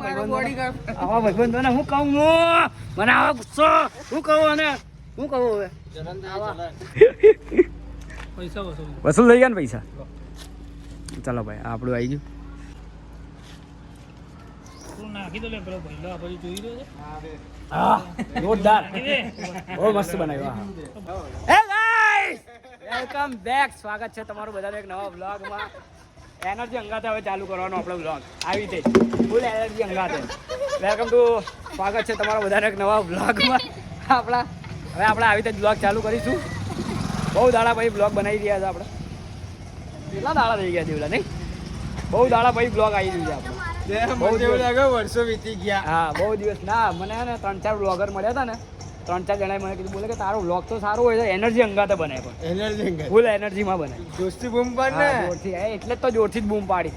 ભાઈબંધોને હું કહું મને આવા ગુસ્સો હું કહું અને હું કહું હવે પૈસા વસૂલ થઈ ગયા ને પૈસા ચાલો ભાઈ આપણું આવી ગયું નાખી દો પેલો ભાઈલો આપણે જોઈ રહ્યો છે હા જોરદાર બહુ મસ્ત બનાવ્યો હે ગાઈસ વેલકમ બેક સ્વાગત છે તમારું બધાનું એક નવા વ્લોગમાં એનર્જી અંગાતે હવે ચાલુ કરવાનો આપણો વ્લોગ આવી રીતે ફૂલ એનર્જી અંગાતે વેલકમ ટુ સ્વાગત છે તમારા બધાને એક નવા વ્લોગમાં હવે આપણે આવી રીતે વ્લોગ ચાલુ કરીશું બહુ દાડા ભાઈ વ્લોગ બનાવી રહ્યા છે આપણે કેટલા દાડા થઈ ગયા દેવલા નહીં બહુ દાડા ભાઈ વ્લોગ આવી રહ્યું છે આપણે વર્ષો વીતી ગયા હા બહુ દિવસ ના મને ને 3-4 વ્લોગર મળ્યા હતા ને 3-4 જણાએ મને કીધું બોલે કે તારો વ્લોગ તો સારો હોય છે એનર્જી અંગાતે બને પણ એનર્જી ફૂલ એનર્જીમાં બને જોરથી બૂમ પાડ ને જોરથી એટલે જ તો જોરથી જ બૂમ પાડી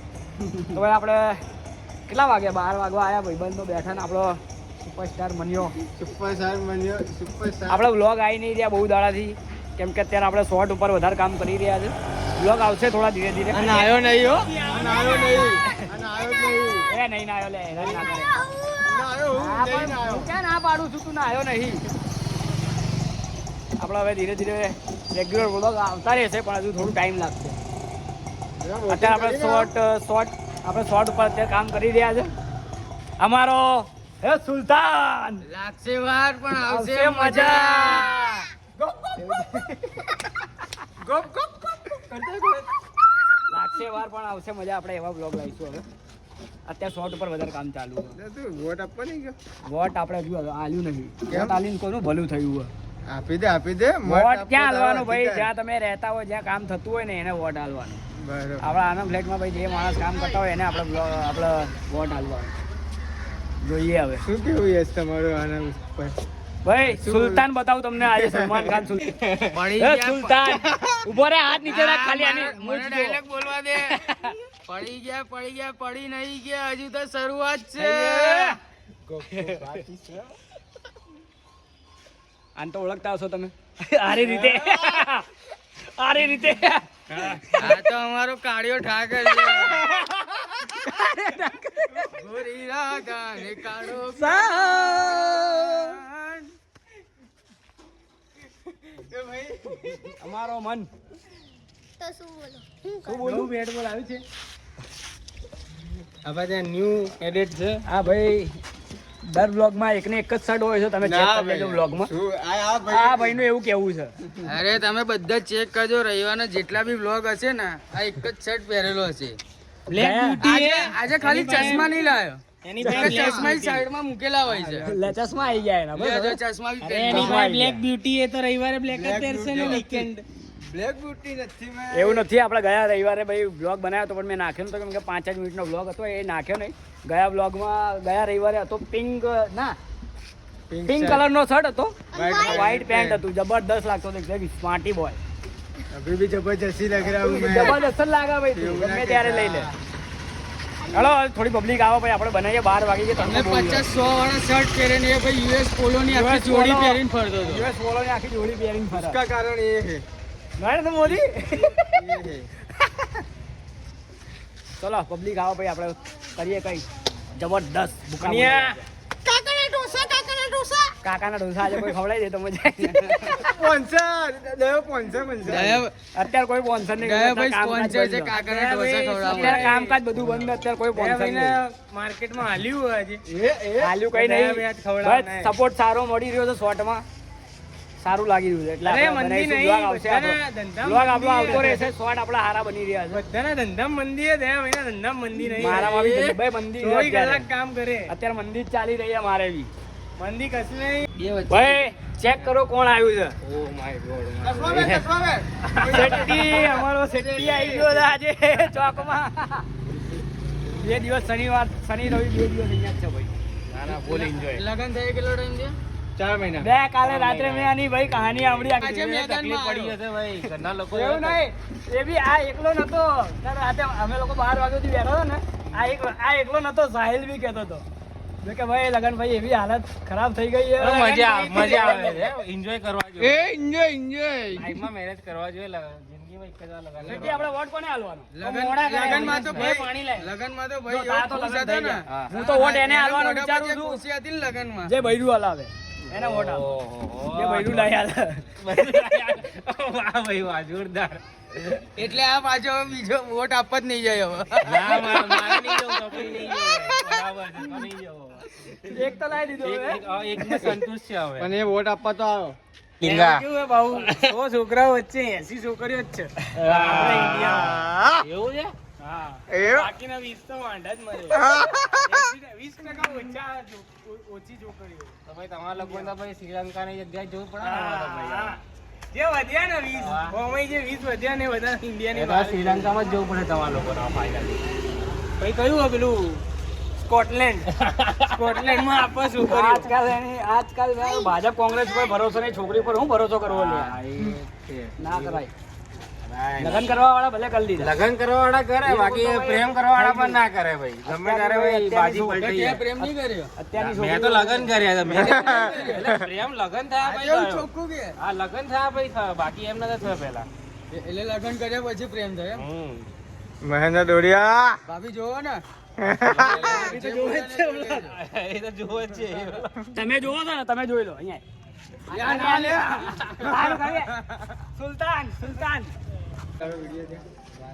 તો ભાઈ આપણે કેટલા વાગ્યા 12 વાગવા આવ્યા ભાઈબંધો બેઠા ને આપણો સુપરસ્ટાર મન્યો આપણે વ્લોગ આવી નહીં રહ્યા બહુ દાડાથી કેમ કે અત્યારે આપણે શોર્ટ ઉપર વધારે કામ કરી રહ્યા છે વ્લોગ આવશે થોડા ધીરે ધીરે અને આવ્યો નહીં હો અને આવ્યો નહીં એ નહીં આવ્યો લે ના કરે ક્યાં ના પાડું છું તું ના આવ્યો નહીં આપણે હવે ધીરે ધીરે રેગ્યુલર વ્લોગ આવતા રહેશે પણ હજુ થોડું ટાઈમ લાગશે અત્યારે આપણે શોર્ટ ઉપર અત્યારે કામ કરી રહ્યા છે અમારો હે સુલતાન લાગશે વાર પણ આવશે મજા ગપ ગપ લાગશે વાર પણ આવશે મજા આપણે એવા બ્લોગ લાવીશું હવે અત્યારે શોર્ટ ઉપર વધારે કામ ચાલુ છે વોટ આપવા નહીં ગયો વોટ આપણે હજુ આલ્યું નહીં વોટ આલીને કોનું ભલું થયું આપી દે વોટ ક્યાં આલવાનો ભાઈ જ્યાં તમે રહેતા હોય જ્યાં કામ થતું હોય ને એને વોટ આલવાનો બરાબર આપણા આનંદ ફ્લેટમાં ભાઈ જે માણસ કામ કરતા હોય એને આપણે વોટ આલવાનો જોઈએ હવે શું કેવું યસ તમારું આનંદ ઉપર ભાઈ સુલતાન બતાવું તમને આજે સલમાન ખાન સુલતાન ઉભો રે હાથ નીચે રાખ ખાલી આની મને ડાયલોગ બોલવા દે પડી ગયા પડી નહીં ગયા હજુ તો શરૂઆત છે આન તો ઓળખતા હશો તમે આરી રીતે આ તો અમારો કાળિયો ઠાકર છે ગોરી રાગાને કાળો અમારો મન તો શું બોલો બેટ બોલ આવ્યું છે આ ભાઈ ન્યૂ એડિટ છે હા ભાઈ દર બ્લોગમાં એકને એક જ શર્ટ હોય છે તમે ચેક કરી લેજો બ્લોગમાં આ ભાઈનું એવું કેવું છે અરે તમે બધા ચેક કરજો રવિવારના જેટલા બી બ્લોગ હશે ને આ એક જ શર્ટ પહેરેલો હશે બ્લેક બ્યુટી આજે ખાલી ચશ્મા નહીં લાવ્યો એની ચશ્મા સાઈડમાં મૂકેલા હોય છે ચશ્મા આવી ગયા એના બસ ચશ્મા એની ભાઈ બ્લેક બ્યુટી એ તો રવિવારે બ્લેક જ પહેરશે ને વીકેન્ડ બ્લેક બ્યુટી નથી મે એવું નથી આપણે ગયા રવિવારે ભાઈ બ્લોગ બનાવ્યો તો પણ મેં નાખ્યો નતો કેમ કે 5 જ મિનિટનો બ્લોગ હતો એ નાખ્યો નહીં ગયા બ્લોગમાં ગયા રવિવારે હતો પિંક કલરનો શર્ટ હતો વ્હાઈટ પેન્ટ હતું જબરદસ્ત લાગતો હતો એકદમ સ્માર્ટી બોય અભી ભી જબરદસ્ત લગ રહા હું જબરદસ્ત લાગા ભાઈ તું ગમે ત્યારે લઈ લે हेलो थोड़ी पब्लिक आओ भाई આપણે બનાવીએ 12 વાગી ગયા તમને 50-100 વાળા શર્ટ પહેરીને એ ભાઈ યુએસ પોલો ની આખી જોડી પહેરીને ફરતો હતો યુએસ પોલો ની આખી જોડી પહેરીને ફરતો उसका कारण ये है નરેન્દ્ર મોદી ચલો પબ્લિક આવો ભાઈ આપણે કરીએ કઈ જબરદસ્ત બુકાનિયા કાકાના ઢોસા આજે કોઈ ખવડાવી દે તો મજા અત્યારે કોઈ સ્પોન્સર નહીં સ્પોન્સર છે કાકાના ઢોસા ખવડાવવા અત્યારે કામકાજ બધું બંધ અત્યારે કોઈ સ્પોન્સર નહીં માર્કેટમાં હાલ્યું હજી હાલ્યું કઈ નહીં બસ સપોર્ટ સારો મળી રહ્યો છે શોર્ટમાં સારું લાગી રહ્યું છે એટલે અરે મંદી નહીં બ્લોગ આપણો આવતો રહેશે શોર્ટ આપણા હારા બની રહ્યા છે બધાના ધંધા મંદી છે દયા મહિના ધંધા મંદી નહીં મારામાં બી ભાઈ મંદી 24 કલાક કામ કરે અત્યારે મંદી જ ચાલી રહી છે મારે બી મંદી કશું નહીં ભાઈ ચેક કરો કોણ આવ્યું છે ઓ માય ગોડ સેટ્ટી અમારો સેટ્ટી આવી ગયો છે આજે ચોકમાં બે દિવસ શનિ રવિ 2 દિવસ અહીંયા છે ભાઈ નાના ફૂલ એન્જોય લગન થઈ કેટલો ટાઈમ છે 4 મહિના બે કાલે રાત્રે મેં આની ભાઈ કહાની સાંભળી આજે તકલીફ પડી હશે ભાઈ ઘરના લોકો એવું નહીં એ બી આ એકલો નતો રાતે અમે લોકો 12 વાગ્યા સુધી બેઠો હતો ને આ એકલો નતો સાહિલ બી કહેતો હતો કે ભાઈ લગન ભાઈ એવી હાલત ખરાબ થઈ ગઈ છે મજા આવે છે એન્જોય કરવા જોઈએ એન્જોય લાઈફમાં મેરેજ કરવા જોઈએ જિંદગી આપણે વોટ કોને આલવાનો? લગનમાં તો ભાઈ પાણી લે. લગનમાં તો જો ભાઈ તારા તો લગન થઈ ગયા. હું તો વોટ એને આલવાનો વિચારું છું. ખુશી હતી ને લગનમાં. જે બૈરું હલાવે એને વોટ આલો. જે બૈરું લઈ આલે. વાહ ભાઈ વાહ, જોરદાર. એટલે આ પાછો હવે બીજો વોટ આપવા જ નહીં જાય હવે. ના, મારે નહીં જવું, કપડી નહીં જવું. બરાબર છે, તો નહીં જવું. એક તો લાવી દીધો હવે. એકમાં સંતુષ્ટ છે હવે. પણ એ વોટ આપવા તો આવ્યો. ટીંગા. કેવું હે બાબુ? 100 છોકરાઓ વચ્ચે 80 છોકરીઓ જ છે. આપણે ઇન્ડિયામાં. એવું છે? હા. એવું? બાકીના 20 તો વાંઢા જ મરે. 20% ઓછી છોકરીઓ. તો ભાઈ તમારા લોકોને તો ભાઈ શ્રીલંકાની જગ્યાએ જવું પડે ને હવે તો ભાઈ. હા. જે વધ્યા ને 20, હા. ઓમેય જે 20 વધ્યા ને બધા ઇન્ડિયાની એ તો શ્રીલંકામાં જ જવું પડે તમારા લોકોને ફાઇનલ. ભાઈ કયું હે પેલું સ્કોટલેન્ડ સ્કોટલેન્ડમાં આપવા શું કર્યું? આજકાલ ભાજપ કોંગ્રેસ પર ભરોસો નહીં, છોકરી પર હું ભરોસો કરવો લે? ના કરાય. લગ્ન કરવા વાળા ભલે કરી દીધા. લગન કરવા વાળા કરે, બાકી પ્રેમ કરવા વાળા પણ ના કરે ભાઈ. ગમે ત્યારે ભાઈ બાજી પલટી જાય. પ્રેમ નહીં કર્યો. અત્યારની મેં તો લગન કર્યા હતા. એટલે પ્રેમ લગન થયા ભાઈ એવું થયો. ચોખ્ખું કે હા, લગન થયા ભાઈ થયો, બાકી એમ નતા થયો પહેલા. એટલે લગ્ન કર્યા પછી પ્રેમ થયો એમ? મહેન્દ્ર દોડિયા ભાભી જોવો ને. એ તો જોવે જ છે હમણાં. એ તો જુઓ જ છે. તમે જોવો છો ને, તમે જોઈ લો અહીંયા. સુલતાન સુલતાન.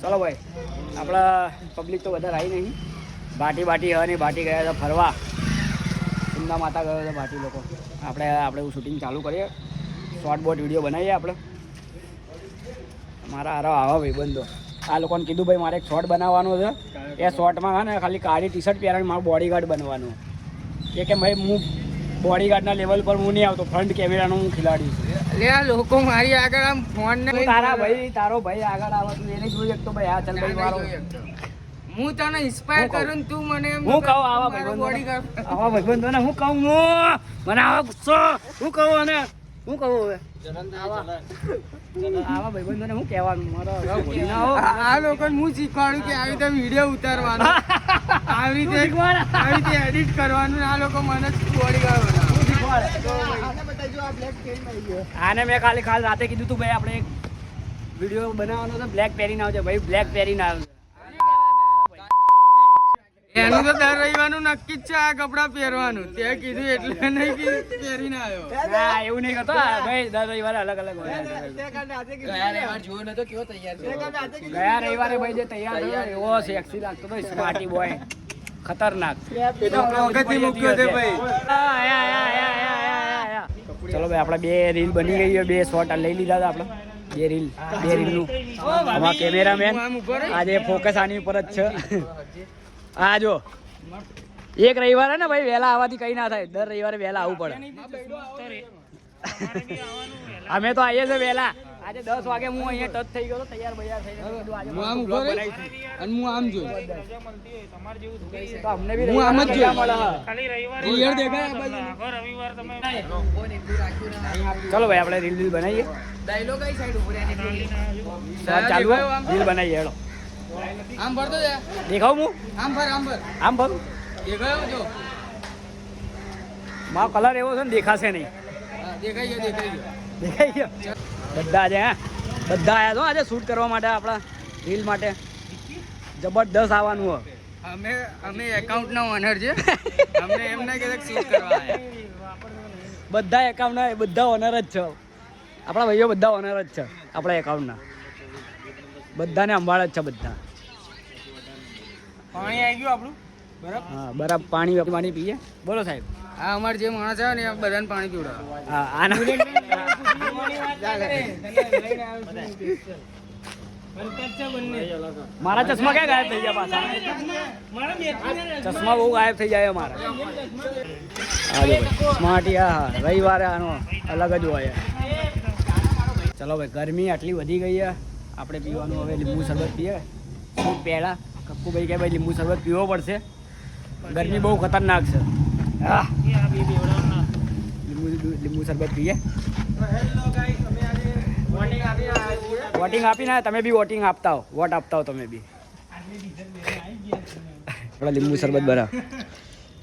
ચલો ભાઈ, આપણા પબ્લિક તો બધા આવી નહીં. બાટી હવાની બાટી ગયા હતા ફરવા. સુંદા માતા ગયો હતા બાટી લોકો. આપણે શૂટિંગ ચાલુ કરીએ, શોર્ટ બોટ વિડીયો બનાવીએ આપણે. મારા આવા ભાઈબંધો આ લોકોને કીધું ભાઈ મારે એક શોર્ટ બનાવવાનો છે. એ શોર્ટમાં છે ને ખાલી કાળી ટી શર્ટ પહેરીને મારું બોડીગાર્ડ બનવાનું. કે ભાઈ હું બોડીગાર્ડના લેવલ પર હું નહીં આવતો, ફ્રન્ટ કેમેરાનો હું ખિલાડી છું. લે આ લોકો મારી આગળ આમ ફોન ને તારો ભાઈ આગળ આવે તું એને જોઈ શકતો ભાઈ. આ ચાલ ભાઈ મારો હું તને ઇન્સ્પાયર કરું ને તું મને એમ હું કહું આવા મારો ભાઈબંધોને bodyguard. મને હું કહું મને આવા ગુસ્સો હું કહું અને હું કહું હવે આવા ભાઈબંધોને હું કહેવાનું મારો આ લોકોને હું શીખવાડું કે આવી રીતે વિડીયો ઉતારવાનો, આવી રીતે એડિટ કરવાનું ને આ લોકો મને બોડીગાર્ડ બનાવે. આને મેં કાલ રાતે કીધું તું ભાઈ આપણે એક વિડીયો બનાવવાનો છે, બ્લેક પહેરીને આવજે ભાઈ. બ્લેક પહેરીને આવજે. એનું તો દર રવિવારનું નક્કી જ છે આ કપડાં પહેરવાનું. તે કીધું એટલે નહીં કે પહેરીને આવ્યો. ના એવું નહીં કરતો ભાઈ. દર રવિવારે અલગ અલગ હોય. ગયા રવિવાર જોયો નતો કેવો તૈયાર છે. ગયા રવિવારે ભાઈ જે તૈયાર થયો એવો સેક્સી લાગતો હતો, સ્માર્ટી બોય ખતરનાક. વખતથી મૂક્યો છે ભાઈ. ચલો ભાઈ આપણે 2 રીલ બની ગઈ છે, 2 શોટ લઈ લીધા હતા આપણે. 2 રીલનું આમાં કેમેરામેન આજે ફોકસ આની ઉપર જ છે. આ જો એક રવિવારે ને ભાઈ વહેલા આવવાથી કઈ ના થાય. દર રવિવારે વહેલા આવવું પડે. અમે તો આવીએ છીએ વહેલા. આજે 10 વાગે હું અહીંયા ટચ થઈ ગયો તો તૈયાર બૈયાર થઈ ગયો. હું આમ ઉભો રહીશ અને હું આમ જોઉં. તો અમને બી હું આમ જ રવિવારે જોઉં. મળે. ક્લિયર દેખાય આ બાજુ. ચલો ભાઈ આપણે રીલ બનાવીએ. ડાયલોગ કઈ સાઈડ ઉપર શોર્ટ ચાલુ હોય, રીલ બનાવીએ. હેડો આમ ભરતો જા. દેખાવ હું આમ ભર આમ ભર. આમ ભરું. દેખાયો જો. મારો કલર એવો છે ને દેખાશે નહીં. હા, દેખાઈ ગયો દેખાઈ ગયો. દેખાઈ ગયો. બધા આજે બધા આવ્યા છો આજે શૂટ કરવા માટે, આપણા રીલ માટે. જબરદસ્ત આવવાનું હોય. અમે એકાઉન્ટ ના ઓનર છે. અમને એમ ના કે શૂટ કરવા આયા. બધા એકાઉન્ટના બધા ઓનર જ છે. આપણા ભાઈઓ બધા ઓનર જ છે આપણા એકાઉન્ટના. બધાને સંભાળે જ છે બધા. પાણી આવી ગયું આપણું બરાબર. હા બરાબર. પાણી પીએ. બોલો સાહેબ. આ અમાર જે માણસ છે ને એ બધાને પાણી પીવડાવે. હા આના મારા ચશ્મા ક્યાં ગાયબ થઈ ગયા પાછા? ચશ્મા બહુ ગાયબ થઈ જાય અમારા. સ્માર્ટી હા રવિવારે આનો અલગ જ હોય. ચલો ભાઈ ગરમી આટલી વધી ગઈ છે, આપણે પીવાનું હવે લીંબુ શરબત પીએ. શું પહેલા કક્કુભાઈ કે ભાઈ લીંબુ શરબત પીવો પડશે, ગરમી બહુ ખતરનાક છે. હા લીંબુ શરબત પીએ. વોટિંગ આપીને તમે બી વોટિંગ આપતા હો, વોટ આપતા હો તમે બી. આપણે લીંબુ શરબત બનાવ,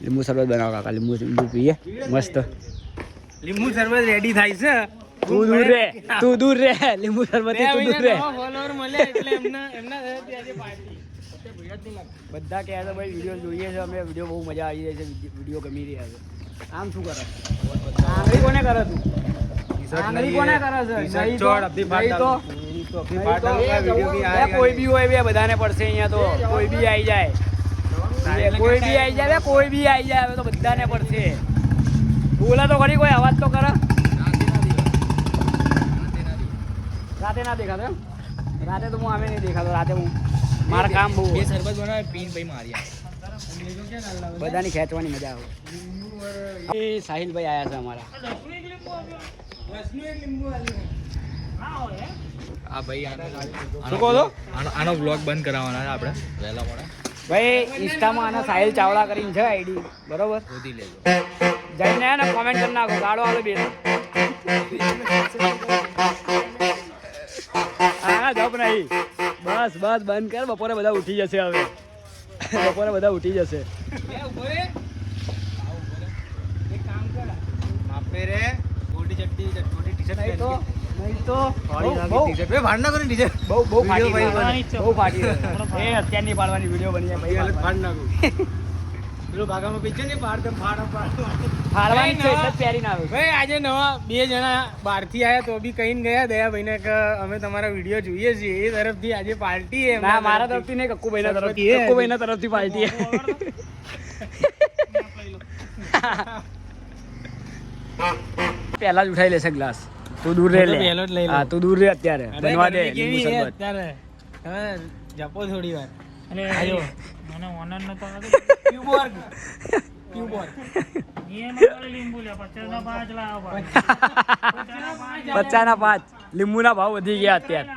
લીંબુ શરબત બનાવો કાકા. લીંબુ પીએ મસ્ત. લીંબુ શરબત રેડી થાય છે. તું દૂર રે લીંબુ શરબત તું દૂર રે ફોલોવર મળે એટલે એમના તરફથી આજે પાર્ટી બધા કહે છે ભાઈ વિડીયો જોઈએ છે અમે વિડીયો બહુ મજા આવી રહી છે વિડીયો ગમી રહ્યા છે આમ શું કરે આંગળી કોને કરે તું આંગળી કોને કરે છે નહીં તો કોઈ બી હોય બે બધાને પડશે અહીંયા તો કોઈ બી આવી જાય કોઈ બી આવી જાય હવે તો બધાને પડશે બોલે તો ખરી કોઈ અવાજ તો કરે રાતે ના દેખાતો એમ રાતે તો હું અમે નહીં દેખાતો રાતે હું મારા કામ બહુ બે સરબત બનાવે પીન ભાઈ માર્યા બધાની ખેંચવાની મજા આવે એ સાહિલભાઈ આવ્યા છે અમારા હા ભાઈ શું કહો છો આનો વ્લોગ બંધ કરાવવાના છે આપણે વહેલા મોડા ભાઈ ઇન્સ્ટામાં આના સાહિલ ચાવડા કરીને છે આઈડી બરોબર શોધી લેજો જઈને ને કોમેન્ટ કરી નાખો ગાડો આવે બે હા જપ નહીં બસ બંધ કર બપોરે બધા ઉઠી જશે હવે બપોરે બધા ઉઠી જશે બહુ ફાટી એ અત્યારની પાડવાની વિડીયો બની જાય ફાડવાની છે એટલે જ પહેરી ના આવે ભાઈ આજે નવા બે જણા બહારથી આયા તો બી કહીને ગયા દયાભાઈને કે અમે તમારા વિડીયો જોઈએ છીએ એ તરફથી આજે પાર્ટી છે ના મારા તરફથી નહીં કક્કુભાઈના તરફથી પાર્ટી પહેલા જ ઉઠાઈ લેશે ગ્લાસ તું દૂર રે પહેલો જ લઈ લે. હા તું દૂર રે અત્યારે બનવા દે લીંબુ શરબત અત્યારે હવે જપો થોડી વાર અને આયો. મને ઓનર નતો ક્યુબોર્ગ લીંબુ લે 50 ના 5 લાવો ભાઈ 50 ના 5 લીંબુના ભાવ વધી ગયા અત્યારે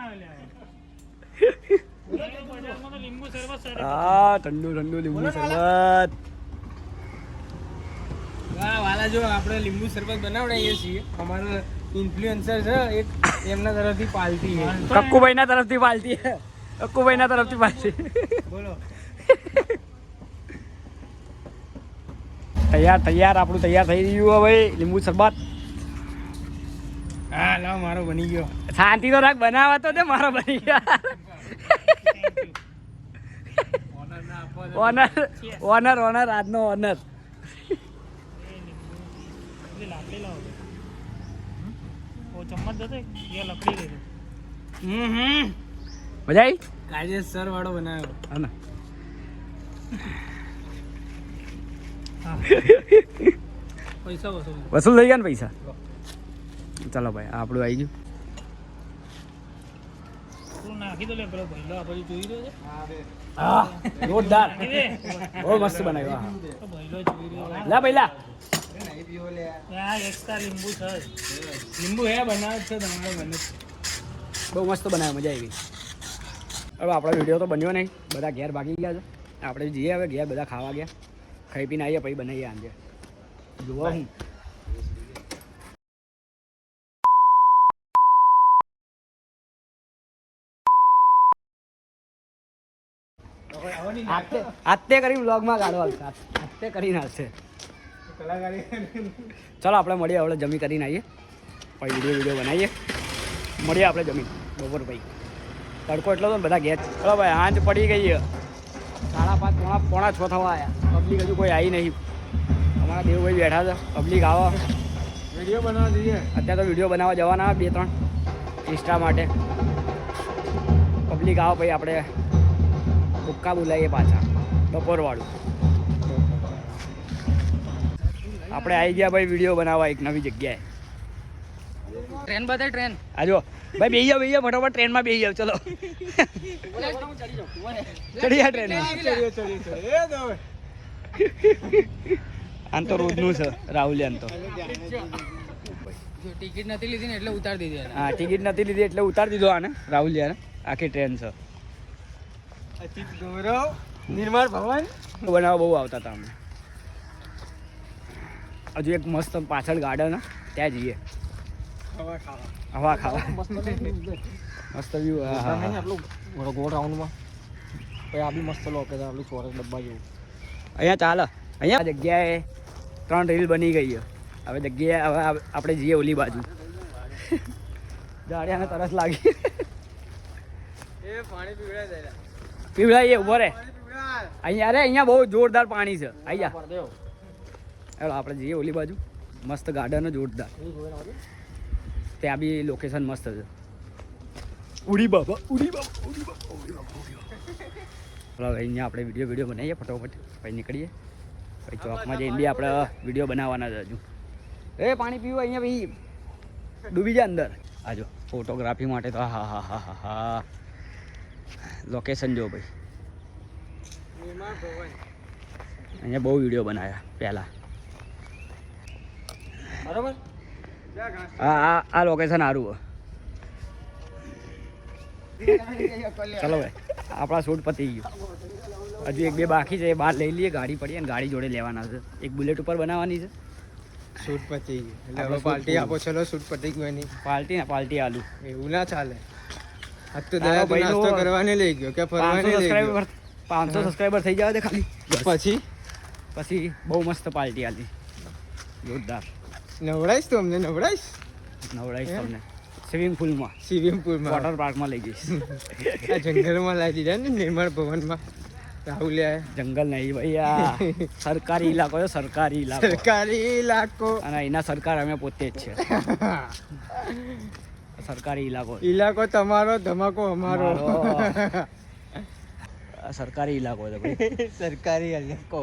બજારમાં તો લીંબુ શરબત સર હા ઠંડુ લીંબુ શરબત વાહ વાલા જો આપણે લીંબુ શરબત બનાવડાવીએ છીએ અમારો ઇન્ફ્લુએન્સર છે એક એમના તરફથી પાલતી છે કક્કુભાઈના તરફથી પાલતી બોલો તૈયાર આપણું તૈયાર થઈ રહ્યું હવે લીંબુ શરબત હા લાવ મારો બની ગયો શાંતિ તો રાખ બનાવવા તો દે મારો બની ગયા ઓનર આજનો ઓનર લાકડી લાવો ઓ ચમ્મચ દે એ લકડી દે મજા આવી રાજેશ સર વાળો બનાવ્યો હા ને પૈસા વસૂલ થઈ ગયા ને પૈસા ચાલો ભાઈ આપણું આવી ગયું તું નાખી દો લે પેલો ભઈલો આપણે જોઈ રહ્યો છે હા જોરદાર નાખી દે બહુ મસ્ત બનાવ્યો હા તો ભઈલો જોઈ રહ્યો લા પહેલા આ એક્સ્ટ્રા લીંબુ છે લીંબુ હે બનાવે છે તમારે બને બહુ મસ્ત બનાવ્યો મજા આવી હવે આપણો વિડીયો તો બન્યો નહીં બધા ઘેર ભાગી ગયા છે આપણે જઈએ હવે ઘેર બધા ખાવા ગયા ખાઈ પીને આવીએ પછી બનાવીએ આંજે જુઓ હું હાથે કરી વ્લોગમાં કાઢવા હાથે કરીને હાથે ચાલો આપણે મળીએ હવે જમી કરીને આવીએ પછી વિડીયો બનાવીએ મળીએ આપણે જમીન બપોર પછી તડકો એટલો તો ને બધા ઘેર ચલો ભાઈ હાંજ પડી ગઈ 5:30 પોણા 6 થવા આવ્યા પબ્લિક હજુ કોઈ આવી નહીં અમારા દેવભાઈ બેઠા છે પબ્લિક આવો વિડીયો બનાવવા જઈએ અત્યારે તો વિડીયો બનાવવા જવાના 2-3 ઇન્સ્ટા માટે પબ્લિક આવો પછી આપણે ભૂક્કા બોલાવીએ પાછા બપોરવાળું આપણે આવી ગયા ભાઈ વિડીયો બનાવવા એક નવી જગ્યાએ ટ્રેન બતાય ટ્રેન આજો ભાઈ બેસી જાઓ ફટાફટ ટ્રેનમાં બેસી જાઓ ચલો ચડી જા ટ્રેનમાં આમ તો રોજનું છે રાહુલિયાન તો ટિકિટ નથી લીધી ને એટલે ઉતારી દીધી હા ટિકિટ નથી લીધી એટલે ઉતારી દીધો આને રાહુલિયાને આખી ટ્રેન છે અચિત ગૌરવ નિર્મળ ભવન બનાવવા બહુ આવતા હતા અમે હજુ એક મસ્ત પાછળ ગાર્ડન ત્યાં જઈએ હવા ખાવા મસ્ત વ્યૂ ગોળ રાઉન્ડમાં પછી આ બી મસ્ત લોકે છે આપણું ચોરસ ડબ્બા જેવું અહીંયા ચાલે અહીંયા આ જગ્યાએ 3 રીલ બની ગઈ છે હવે જગ્યાએ હવે આપણે જઈએ ઓલી બાજુ જાડિયાને તરસ લાગી. એ પાણી પીવડાય દેલા. પીવડાઈએ ઉભો રે. પાણી પીવડાય. અહીંયા રે, અહીંયા બહુ જોરદાર પાણી છે. અહીંયા હેલો આપણે જઈએ ઓલી બાજુ. મસ્ત ગાર્ડન જોરદાર. ત્યાં બી લોકેશન મસ્ત છે. ઉડી બાબા, ઉડી બાબા, ઉડી બાબા, ઉડી બાબા, ઉડી બાબા. ચાલો અહીંયા આપણે વિડીયો બનાવીએ ફટોફટ, પછી નીકળીએ. પછી ચોકમાં જઈને બી આપણે વિડીયો બનાવવાના છે હજુ. એ પાણી પીવું અહીંયા ભાઈ ડૂબી જાય અંદર. આજો ફોટોગ્રાફી માટે તો હા હા હા હા હા લોકેશન જો ભાઈ. નિર્માણ ભવન. અહીંયા બહુ વિડીયો બનાવ્યા પહેલાં. બરોબર. જા ઘાસ. આ લોકેશન સારું ચલો ભાઈ આપણા શૂટ પતી ગયું. હજુ એક બે બાકી છે, એ બહાર લઈ લઈએ. ગાડી પડી અને ગાડી જોડે લેવાના છે. એક બુલેટ ઉપર બનાવવાની છે. શૂટ પતી ગયું. એટલે આપણે હવે પાર્ટી શૂટ આપો. ચલો શૂટ પતી ગયું એની. પાર્ટી આલુ. એવું ના ચાલે. આજ તો તારો દયા તો ભાઈ નાસ્તો તો કરવાને લઈ ગયો કે ફરવાને 500 લઈ ગયો. સબસ્ક્રાઈબર 500 સબસ્ક્રાઈબર થઈ જવા દે ખાલી. પછી પછી બહુ મસ્ત પાર્ટી આલી. જોરદાર નવડાઈશ તો અમને નવડાઈશ. નવડાઈશ તમને સ્વિમિંગ પુલમાં, સ્વિમિંગ પુલમાં વોટર પાર્કમાં લઈ જઈશ. આ જંગલમાં લાવી દીધા ને નિર્માણ ભવનમાં. રાહુલ જંગલ નહીં ભાઈ, આ સરકારી ઇલાકો છે. સરકારી ઇલાકો સરકારી ઇલાકો. અને એના સરકાર અમે પોતે જ છે. સરકારી ઇલાકો છે. ઇલાકો તમારો, ધમાકો અમારો. આ સરકારી ઇલાકો છે ભાઈ. સરકારી ઇલાકો.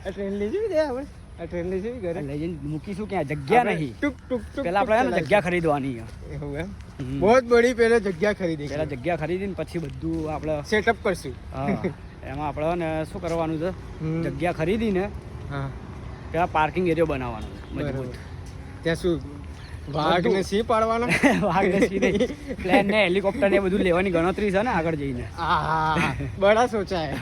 આ ટ્રેન લઈ જવી દે આપણે. આ ટ્રેન લઈ જવી ઘરે. લઈ જઈને મૂકીશું ક્યાં? જગ્યા નહીં. ટુક ટુક ટુક. પેલા આપણે છે ને જગ્યા ખરીદવાની છે. એવું એમ. હમ. બહુ બડી પેલા જગ્યા ખરીદી. પેલા જગ્યા ખરીદીને પછી બધું આપણે સેટઅપ કરશું. હા એમાં આપણે ને શું કરવાનું છે, હમ. જગ્યા ખરીદીને હા પેલા પાર્કિંગ એરિયો બનાવવાનો છે મજબૂત. બરોબર. ત્યાં શું વાઘ ને સિંહ પાડવાનો? વાઘ ને સિંહ નહીં, પ્લેન ને હેલિકોપ્ટર ને બધું લેવાની ગણતરી છે ને આગળ જઈને. આ બડા સોચાય.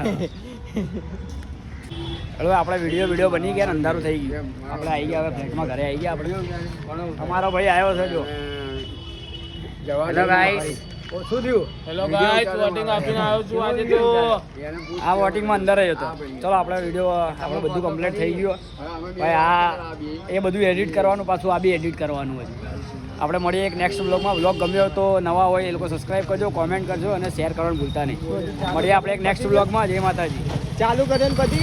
હવે આપણે વિડીયો બની ગયા ને અંધારું થઈ ગયું. આપણે આવી ગયા હવે ફ્લેટમાં ઘરે આવી ગયા આપણે. અમારો ભાઈ આવ્યો છે જો. હેલો ગાઈસ, શું થયું? હેલો ગાઈસ, વોટિંગ આપીને આવ્યો છું આજે તો. આ વોટિંગમાં અંદર જ હતો. ચલો આપણે વિડીયો આપણે બધું કમ્પ્લીટ થઈ ગયું. ભાઈ આ એ બધું એડિટ કરવાનું, પાછું આ બી એડિટ કરવાનું હતું. આપણે મળીએ એક નેક્સ્ટ બ્લોગમાં. બ્લોગ ગમ્યો તો નવા હોય એ લોકો સબસ્ક્રાઈબ કરજો, કોમેન્ટ કરજો અને શેર કરવાનું ભૂલતા નહીં. મળીએ આપણે એક નેક્સ્ટ બ્લોગમાં. જય માતાજી. ચાલુ કરે ને પછી